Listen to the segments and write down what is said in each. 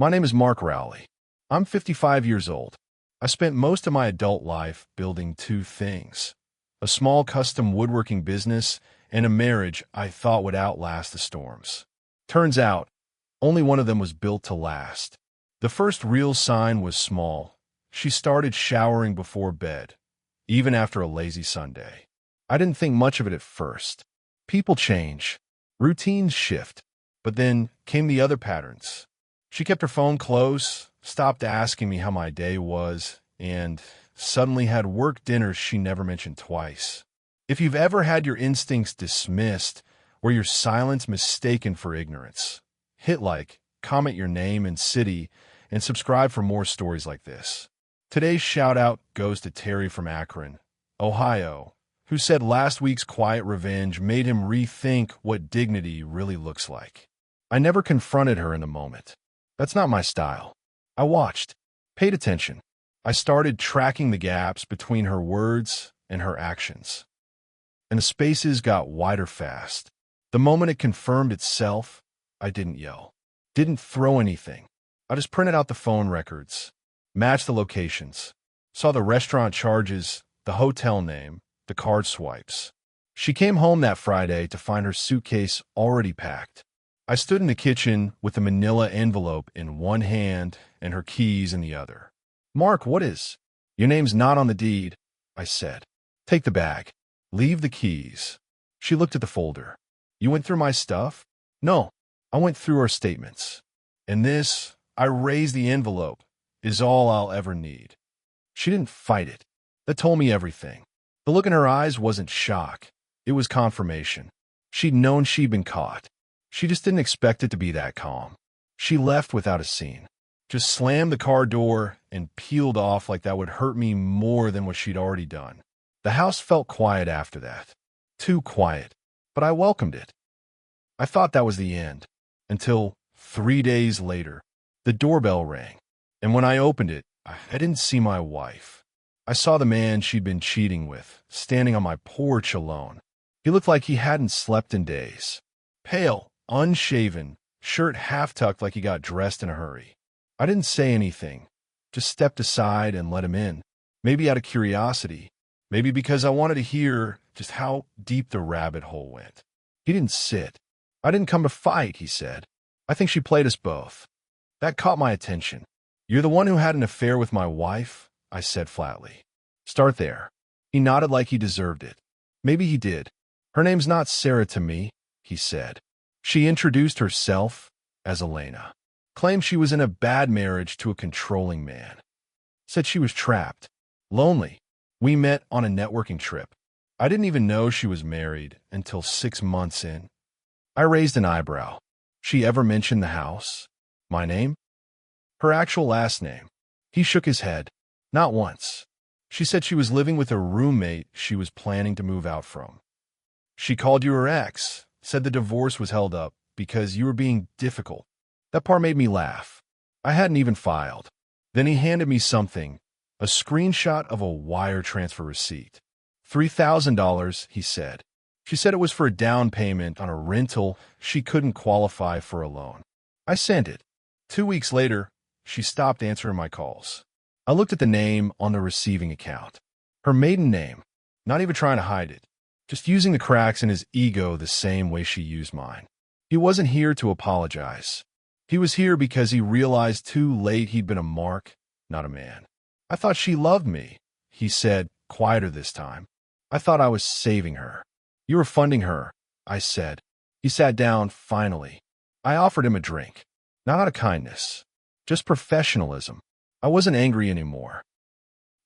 My name is Mark Rowley. I'm 55 years old. I spent most of my adult life building two things: a small custom woodworking business and a marriage I thought would outlast the storms. Turns out, only one of them was built to last. The first real sign was small. She started showering before bed, even after a lazy Sunday. I didn't think much of it at first. People change. Routines shift. But then came the other patterns. She kept her phone close, stopped asking me how my day was, and suddenly had work dinners she never mentioned twice. If you've ever had your instincts dismissed or your silence mistaken for ignorance, hit like, comment your name and city, and subscribe for more stories like this. Today's shout-out goes to Terry from Akron, Ohio, who said last week's quiet revenge made him rethink what dignity really looks like. I never confronted her in the moment. That's not my style. I watched, paid attention. I started tracking the gaps between her words and her actions. And the spaces got wider fast. The moment it confirmed itself, I didn't yell, didn't throw anything. I just printed out the phone records, matched the locations, saw the restaurant charges, the hotel name, the card swipes. She came home that Friday to find her suitcase already packed. I stood in the kitchen with a manila envelope in one hand and her keys in the other. "Mark, what is? Your name's not on the deed," I said. "Take the bag. Leave the keys." She looked at the folder. "You went through my stuff?" "No, I went through our statements. And this," I raised the envelope, "is all I'll ever need." She didn't fight it. That told me everything. The look in her eyes wasn't shock. It was confirmation. She'd known she'd been caught. She just didn't expect it to be that calm. She left without a scene. Just slammed the car door and peeled off like that would hurt me more than what she'd already done. The house felt quiet after that. Too quiet. But I welcomed it. I thought that was the end. Until 3 days later, the doorbell rang. And when I opened it, I didn't see my wife. I saw the man she'd been cheating with, standing on my porch alone. He looked like he hadn't slept in days. Pale, unshaven, shirt half-tucked like he got dressed in a hurry. I didn't say anything, just stepped aside and let him in. Maybe out of curiosity, maybe because I wanted to hear just how deep the rabbit hole went. He didn't sit. "I didn't come to fight," he said. "I think she played us both." That caught my attention. "You're the one who had an affair with my wife?" I said flatly. "Start there." He nodded like he deserved it. "Maybe he did. Her name's not Sarah to me," he said. "She introduced herself as Elena. Claimed she was in a bad marriage to a controlling man. Said she was trapped, lonely. We met on a networking trip. I didn't even know she was married until 6 months in." I raised an eyebrow. She ever mentioned the house? My name? Her actual last name? He shook his head. Not once. She said she was living with a roommate she was planning to move out from. She called you her ex, said the divorce was held up because you were being difficult. That part made me laugh. I hadn't even filed. Then he handed me something, a screenshot of a wire transfer receipt. $3,000, he said. She said it was for a down payment on a rental she couldn't qualify for a loan. I sent it. 2 weeks later, she stopped answering my calls. I looked at the name on the receiving account. Her maiden name, not even trying to hide it. Just using the cracks in his ego the same way she used mine. He wasn't here to apologize. He was here because he realized too late he'd been a mark, not a man. "I thought she loved me," he said, quieter this time. "I thought I was saving her." "You were funding her," I said. He sat down, finally. I offered him a drink. Not out of kindness, just professionalism. I wasn't angry anymore.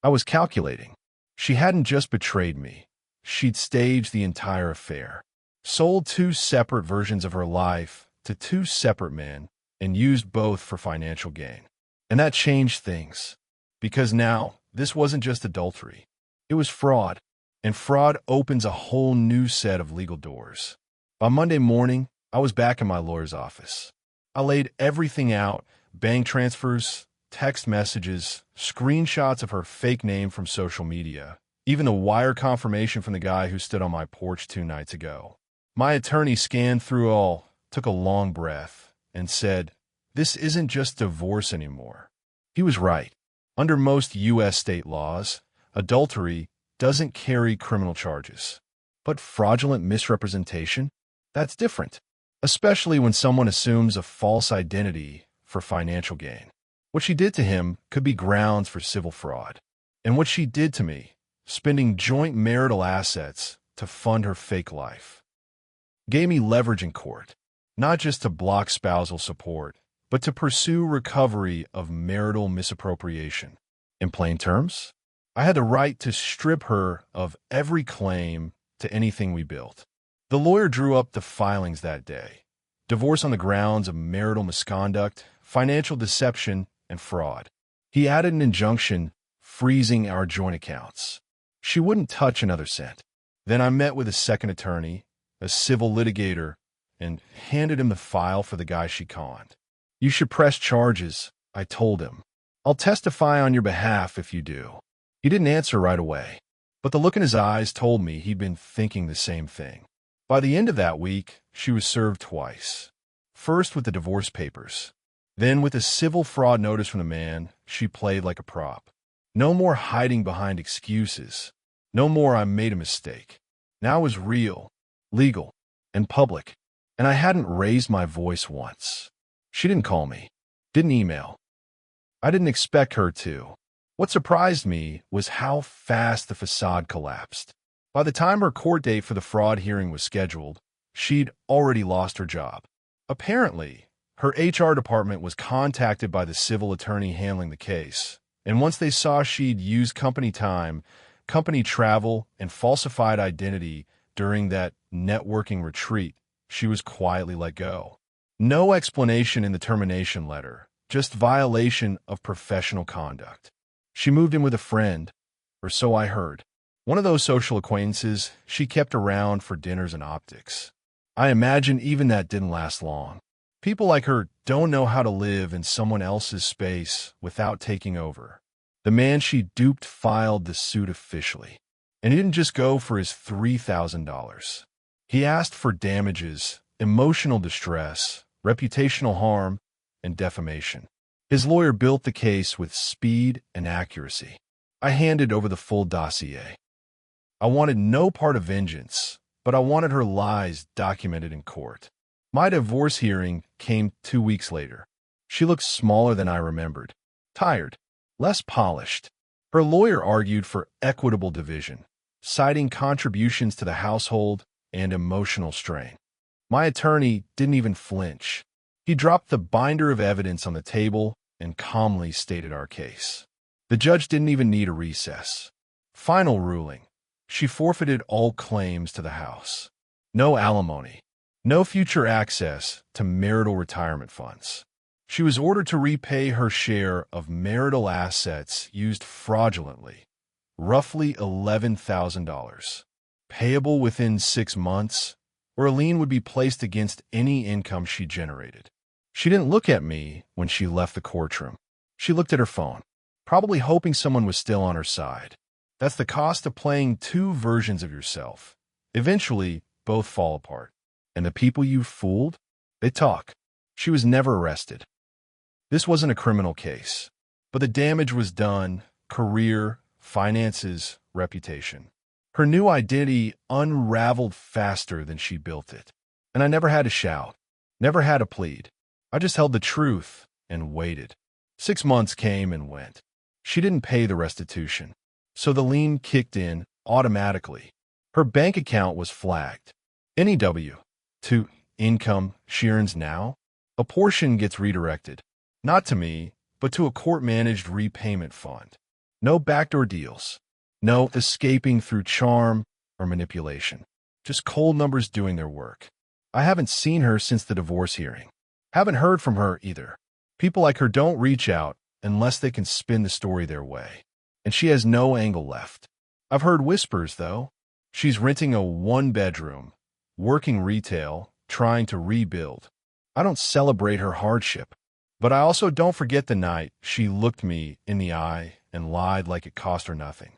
I was calculating. She hadn't just betrayed me. She'd staged the entire affair, sold 2 separate versions of her life to 2 separate men, and used both for financial gain. And that changed things, because now this wasn't just adultery. It was fraud, and fraud opens a whole new set of legal doors. By Monday morning, I was back in my lawyer's office. I laid everything out: bank transfers, text messages, screenshots of her fake name from social media, even the wire confirmation from the guy who stood on my porch 2 nights ago. My attorney scanned through all, took a long breath, and said, this isn't just divorce anymore. He was right. Under most U.S. state laws, adultery doesn't carry criminal charges. But fraudulent misrepresentation? That's different, especially when someone assumes a false identity for financial gain. What she did to him could be grounds for civil fraud. And what she did to me, spending joint marital assets to fund her fake life, gave me leverage in court, not just to block spousal support, but to pursue recovery of marital misappropriation. In plain terms, I had the right to strip her of every claim to anything we built. The lawyer drew up the filings that day. Divorce on the grounds of marital misconduct, financial deception, and fraud. He added an injunction freezing our joint accounts. She wouldn't touch another cent. Then I met with a second attorney, a civil litigator, and handed him the file for the guy she conned. You should press charges, I told him. I'll testify on your behalf if you do. He didn't answer right away, but the look in his eyes told me he'd been thinking the same thing. By the end of that week, she was served twice. First with the divorce papers. Then with a civil fraud notice from the man she played like a prop. No more hiding behind excuses. No more I made a mistake. Now it was real, legal, and public. And I hadn't raised my voice once. She didn't call me, didn't email. I didn't expect her to. What surprised me was how fast the facade collapsed. By the time her court date for the fraud hearing was scheduled, she'd already lost her job. Apparently, her HR department was contacted by the civil attorney handling the case, and once they saw she'd used company time, company travel, and falsified identity during that networking retreat, she was quietly let go. No explanation in the termination letter, just violation of professional conduct. She moved in with a friend, or so I heard. One of those social acquaintances she kept around for dinners and optics. I imagine even that didn't last long. People like her don't know how to live in someone else's space without taking over. The man she duped filed the suit officially. And he didn't just go for his $3,000. He asked for damages, emotional distress, reputational harm, and defamation. His lawyer built the case with speed and accuracy. I handed over the full dossier. I wanted no part of vengeance, but I wanted her lies documented in court. My divorce hearing came 2 weeks later. She looked smaller than I remembered, tired, less polished. Her lawyer argued for equitable division, citing contributions to the household and emotional strain. My attorney didn't even flinch. He dropped the binder of evidence on the table and calmly stated our case. The judge didn't even need a recess. Final ruling. She forfeited all claims to the house. No alimony. No future access to marital retirement funds. She was ordered to repay her share of marital assets used fraudulently, roughly $11,000, payable within 6 months, or a lien would be placed against any income she generated. She didn't look at me when she left the courtroom. She looked at her phone, probably hoping someone was still on her side. That's the cost of playing two versions of yourself. Eventually, both fall apart. And the people you fooled, they talk. She was never arrested. This wasn't a criminal case, but the damage was done: career, finances, reputation. Her new identity unraveled faster than she built it. And I never had to shout, never had to plead. I just held the truth and waited. 6 months came and went. She didn't pay the restitution, so the lien kicked in automatically. Her bank account was flagged. NEW to income she earns now. A portion gets redirected, not to me, but to a court-managed repayment fund. No backdoor deals. No escaping through charm or manipulation. Just cold numbers doing their work. I haven't seen her since the divorce hearing. Haven't heard from her either. People like her don't reach out unless they can spin the story their way. And she has no angle left. I've heard whispers, though. She's renting a 1-bedroom, working retail, trying to rebuild. I don't celebrate her hardship, but I also don't forget the night she looked me in the eye and lied like it cost her nothing.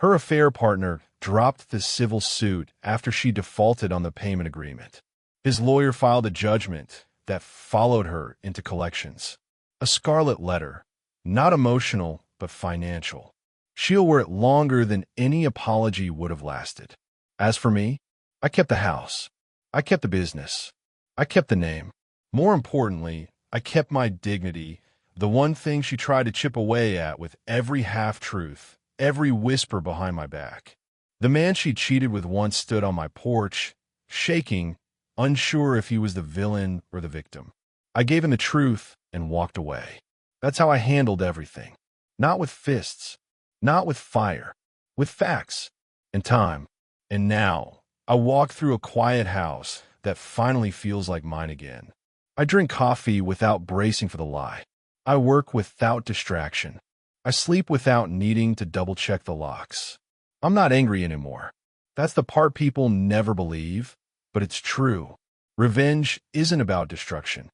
Her affair partner dropped the civil suit after she defaulted on the payment agreement. His lawyer filed a judgment, that followed her into collections. A scarlet letter, not emotional, but financial. She'll wear it longer than any apology would have lasted. As for me, I kept the house. I kept the business. I kept the name. More importantly, I kept my dignity, the one thing she tried to chip away at with every half-truth, every whisper behind my back. The man she cheated with once stood on my porch, shaking, unsure if he was the villain or the victim. I gave him the truth and walked away. That's how I handled everything. Not with fists, not with fire, with facts and time. And now, I walk through a quiet house that finally feels like mine again. I drink coffee without bracing for the lie. I work without distraction. I sleep without needing to double-check the locks. I'm not angry anymore. That's the part people never believe, but it's true. Revenge isn't about destruction.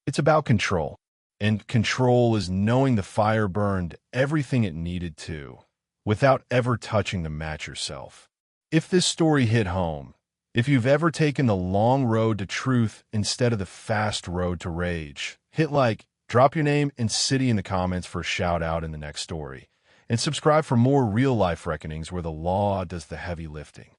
It's about control. And control is knowing the fire burned everything it needed to, without ever touching the match yourself. If this story hit home, if you've ever taken the long road to truth instead of the fast road to rage, hit like, drop your name and city in the comments for a shout out in the next story, and subscribe for more real-life reckonings where the law does the heavy lifting.